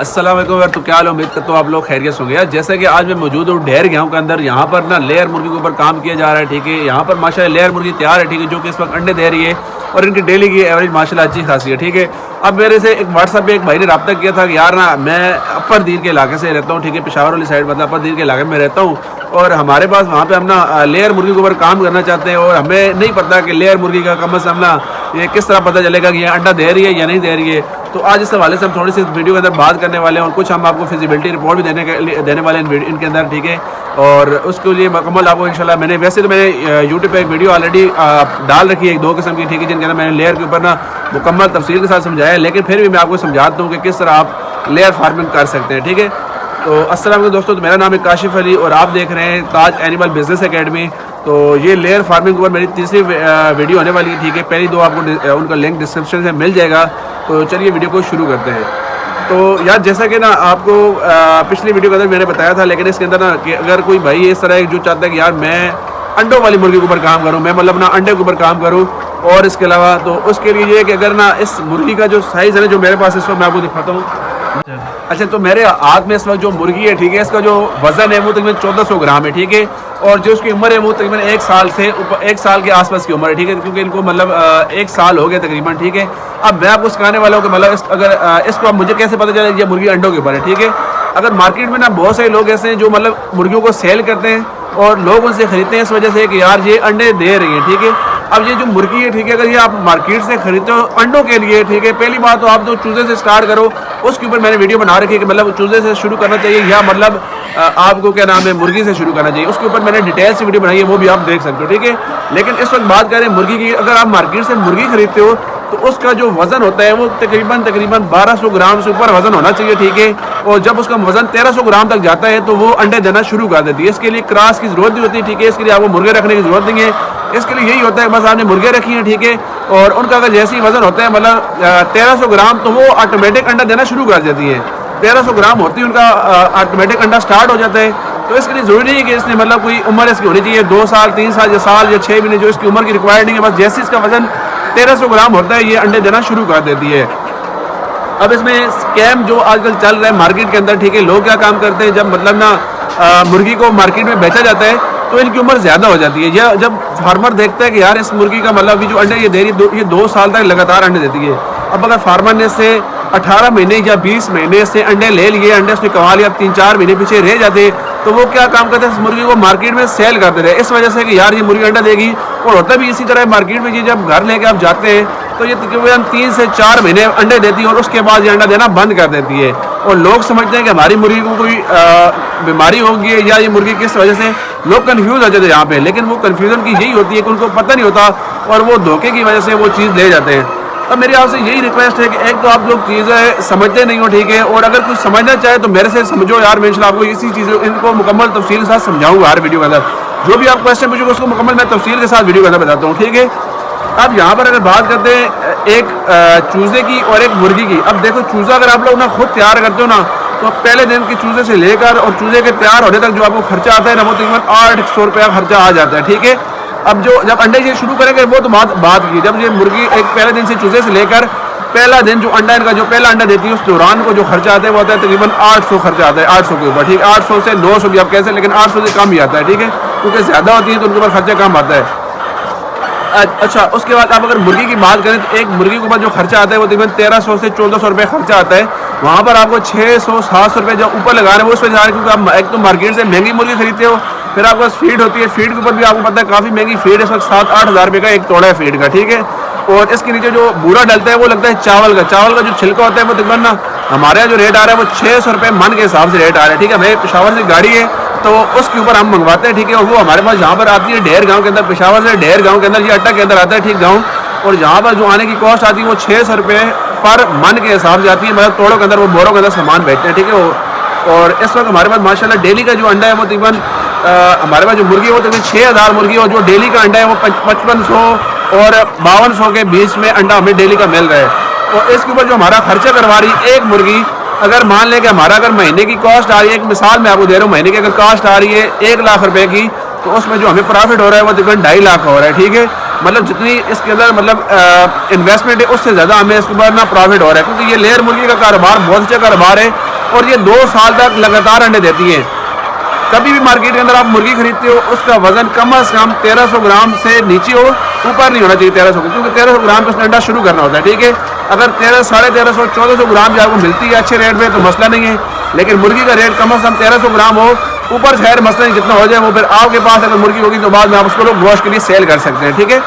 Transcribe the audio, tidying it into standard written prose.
अस्सलाम वालेकुम यार, तो क्या हाल है? उम्मीद करता हूँ आप लोग खैरियत होंगे यार। जैसे कि आज मैं मौजूद हूँ ढेर गेहूं के अंदर। यहाँ पर ना लेयर मुर्गी के ऊपर काम किया जा रहा है, ठीक है। यहाँ पर माशाल्लाह लेयर मुर्गी तैयार है, ठीक है, जो कि इस वक्त अंडे दे रही है और इनकी डेली की एवरेज माशाल्लाह अच्छी खासी है, ठीक है। अब मेरे से एक व्हाट्सएप पे एक भाई ने रब्ता किया था कि यार ना मैं अपर दीर के इलाके से रहता हूँ, ठीक है, पेशावर वाली साइड, मतलब अपर दीर के इलाके में रहता हूँ और हमारे पास वहाँ पे हम ना लेयर मुर्गी के ऊपर काम करना चाहते हैं और हमें नहीं पता कि लेयर मुर्गी का कम से कम ना ये किस तरह पता चलेगा कि ये अंडा दे रही है या नहीं दे रही है। तो आज इस हवाले से हम थोड़ी सी वीडियो के अंदर बात करने वाले हैं और कुछ हम आपको फिजिबिलिटी रिपोर्ट भी देने वाले हैं इनके अंदर, ठीक है। और उसके लिए मुकम्मल आपको इंशाल्लाह वैसे तो मैंने यूट्यूब पे एक वीडियो ऑलरेडी डाल रखी है, 2 किस्म की, ठीक है, जिनके अंदर मैंने लेयर के ऊपर ना मुकम्मल तफसील के साथ समझाया है, लेकिन फिर भी मैं आपको समझाता हूँ कि किस तरह आप लेयर फार्मिंग कर सकते हैं, ठीक है। तो अस्सलाम वालेकुम दोस्तों, तो मेरा नाम है काशिफ अली और आप देख रहे हैं ताज एनिमल बिजनेस एकेडमी। तो ये लेयर फार्मिंग के ऊपर मेरी तीसरी वीडियो होने वाली है, ठीक है। पहली 2 आपको उनका लिंक डिस्क्रिप्शन से मिल जाएगा। तो चलिए वीडियो को शुरू करते हैं। तो यार जैसा कि ना आपको पिछली वीडियो के अंदर मैंने बताया था, लेकिन इसके अंदर ना कि अगर कोई भाई इस तरह जो चाहता है कि यार मैं अंडों वाली मुर्गी के ऊपर काम करूँ, मैं मतलब ना अंडे के ऊपर काम करूँ, और इसके अलावा तो उसके लिए ये कि अगर ना इस मुर्गी का जो साइज़ है ना, जो मेरे पास इस वक्त मैं आपको दिखाता हूँ। अच्छा, तो मेरे हाथ में इस वक्त जो मुर्गी है, ठीक है, इसका जो वजन है वो तकरीबन 1400 ग्राम है, ठीक है। और जो उसकी उम्र है वो तकरीबन 1 साल के आसपास की उम्र है, ठीक है, क्योंकि इनको मतलब 1 साल हो गया तकरीबन, ठीक है। अब मैं आपको सिखाने वाला हूँ कि मतलब अगर इसको अब मुझे कैसे पता चले ये मुर्गी अंडों के ऊपर है, ठीक है। अगर मार्केट में ना बहुत सारे लोग ऐसे हैं जो मतलब मुर्गियों को सेल करते हैं और लोग उनसे खरीदते हैं इस वजह से कि यार ये अंडे दे रही हैं, ठीक है। अब ये जो मुर्गी है, ठीक है, अगर ये आप मार्केट से खरीदते हो अंडों के लिए, ठीक है, पहली बात तो आप जो चूजे से स्टार्ट करो, उसके ऊपर मैंने वीडियो बना रखी है कि मतलब चूजे से शुरू करना चाहिए या मतलब आपको क्या नाम है मुर्गी से शुरू करना चाहिए। उसके ऊपर मैंने डिटेल से वीडियो बनाई है, वो भी आप देख सकते हो, ठीक है। लेकिन इस वक्त बात करें मुर्गी की, अगर आप मार्केट से मुर्गी खरीदते हो तो उसका जो वज़न होता है वो तकरीबन 1200 ग्राम से ऊपर वज़न होना चाहिए, ठीक है। और जब उसका वज़न 1300 ग्राम तक जाता है तो वो अंडे देना शुरू कर देती है। इसके लिए क्रॉस की ज़रूरत नहीं होती, ठीक है, इसके लिए आपको मुर्गे रखने की ज़रूरत नहीं है। इसके लिए यही होता है बस आपने मुर्गे रखी हैं, ठीक है, और उनका अगर जैसे ही वज़न होता है मतलब 1300 ग्राम तो वो ऑटोमेटिक अंडा देना शुरू कर देती है। 1300 ग्राम होती है उनका ऑटोमेटिक अंडा स्टार्ट हो जाता है। तो इसके लिए ज़रूरी नहीं है कि इसने मतलब कोई उम्र इसकी होनी चाहिए 2 साल 3 साल या साल या 6 महीने, जो इसकी उम्र की रिक्वायर्ड नहीं है। बस जैसे इसका वज़न 1300 ग्राम होता है ये अंडे देना शुरू कर देती है। अब इसमें स्कैम जो आजकल चल रहा है मार्केट के अंदर, ठीक है, लोग क्या काम करते हैं, जब मतलब ना मुर्गी को मार्केट में बेचा जाता है तो इनकी उम्र ज़्यादा हो जाती है। या जब फार्मर देखता है कि यार इस मुर्गी का मतलब अभी जो अंडे ये दे रही है ये 2 साल तक लगातार अंडे देती है। अब अगर फार्मर ने से 18 महीने या 20 महीने से अंडे ले लिए, अंडे उसने कमा लिया, 3-4 महीने पीछे रह जाते, तो वो क्या काम करते हैं, इस मुर्गी को मार्केट में सेल करते रहे, इस वजह से कि यार ये मुर्गी अंडा देगी। और होता भी इसी तरह मार्केट में, ये जब घर लेके आप जाते हैं तो ये तकरीबन 3 से 4 महीने अंडे देती है और उसके बाद ये अंडा देना बंद कर देती है। और लोग समझते हैं कि हमारी मुर्गी को कोई बीमारी होगी या ये मुर्गी किस वजह से, लोग कन्फ्यूज़ हो जाते हैं यहाँ पे। लेकिन वो कन्फ्यूज़न की यही होती है कि उनको पता नहीं होता और वो धोखे की वजह से वो चीज़ ले जाते हैं। अब मेरी आपसे यही रिक्वेस्ट है कि एक तो आप लोग चीज़ें समझते नहीं हो, ठीक है, और अगर कुछ समझना चाहे तो मेरे से समझो यार, मैं इंशाल्लाह आपको इसी चीज़ इनको मुकम्मल तफसील के साथ समझाऊंगा हर वीडियो के अंदर। जो भी आप क्वेश्चन पूछोगे उसको मुकम्मल मैं तफसील के साथ वीडियो के अंदर बताता हूँ, ठीक है। अब यहाँ पर अगर बात करते हैं एक चूज़े की और एक मुर्गी की। अब देखो चूज़ा अगर आप लोग ना खुद तैयार करते हो ना तो पहले दिन की चूज़े से लेकर और चूज़े के तैयार होने तक जो आपको खर्चा आता है ना वो तकरीबन 800 रुपया खर्चा आ जाता है, ठीक है। अब जब अंडे ये शुरू करेंगे वो तो बात की, जब ये मुर्गी एक पहले दिन से चूज़े से लेकर पहला दिन जो अंडा इनका जो पहला अंडा देती है उस दौरान को जो खर्चा आता है वो आता है तकरीबन 800 खर्चा आता है, 800 के ऊपर, ठीक है। 800 से 900 भी आप कैसे, लेकिन 800 से कम ही आता है, ठीक है, क्योंकि ज़्यादा होती है तो उनके ऊपर खर्चा कम आता है। अच्छा, उसके बाद आप अगर मुर्गी की बात करें तो एक मुर्गी के ऊपर जो खर्चा आता है वो तकरीबन 1300 से 1400 रुपये खर्चा आता है। वहाँ पर आपको 600-700 रुपये जो ऊपर लगा रहे हैं वो इस वजह से, क्योंकि आप एक तो मार्केट से महंगी मुर्गी खरीदते हो, फिर आपके पास फीड होती है, फीड के ऊपर भी आपको पता है काफ़ी महंगी फीड है, इस वक्त 7-8 हज़ार रुपये का एक तोड़ा है फीड का, ठीक है। और इसके नीचे जो बूरा डलता है वो लगता है चावल का जो छिलका होता है वो तकरीबन ना हमारे यहाँ जो रेट आ रहा है वो 600 रुपये मन के हिसाब से रेट आ रहा है, ठीक है। भाई पेशावर से गाड़ी है तो उसके ऊपर हम मंगवाते हैं, ठीक है, और वो हमारे पास यहाँ पर आती है ढेर गाँव के अंदर, पेशावर से ढेर गाँव के अंदर, ये अड्डा के अंदर आता है, ठीक, गाँव। और यहाँ पर जो आने की कॉस्ट आती है वो 600 रुपये पर मन के हिसाब से आती है, मतलब तोड़ों के अंदर वो बोरों के अंदर सामान बेचते हैं, ठीक है। और इस वक्त हमारे पास माशाल्लाह डेली का जो अंडा है वो तकरीबन हमारे पास जो मुर्गी है वो तकरीबन 6000 मुर्गी, और जो डेली का अंडा है वो 5500 और 5200 के बीच में अंडा हमें डेली का मिल रहा है। और इसके ऊपर जो हमारा खर्चा करवा रही है एक मुर्गी, अगर मान लें कि हमारा अगर महीने की कॉस्ट आ रही है, एक मिसाल मैं आपको दे रहा हूँ, महीने की अगर कॉस्ट आ रही है 1 लाख रुपए की, तो उसमें जो हमें प्रॉफिट हो रहा है वो तकरीबन 2.5 लाख हो रहा है, ठीक है। मतलब जितनी इसके अंदर मतलब इन्वेस्टमेंट है उससे ज़्यादा हमें इसके ऊपर ना प्रॉफिट हो रहा है, क्योंकि ये लेयर मुर्गी का कारोबार बहुत अच्छा कारोबार है और ये 2 साल तक लगातार अंडे देती है। कभी भी मार्केट के अंदर आप मुर्गी खरीदते हो उसका वजन कम से कम 1300 ग्राम से नीचे हो, ऊपर नहीं होना चाहिए 1300, क्योंकि 1300 ग्राम का अंडा शुरू करना होता है। ठीक है, अगर 1300, 1350, 1400 ग्राम आपको मिलती है अच्छे रेट में तो मसला नहीं है, लेकिन मुर्गी का रेट कम से कम 1300 ग्राम हो, ऊपर खैर मसला नहीं, जितना हो जाए वो फिर आपके पास अगर मुर्गी होगी तो बाद में आप उसको लोग गोश्त के लिए सेल कर सकते हैं। ठीक है।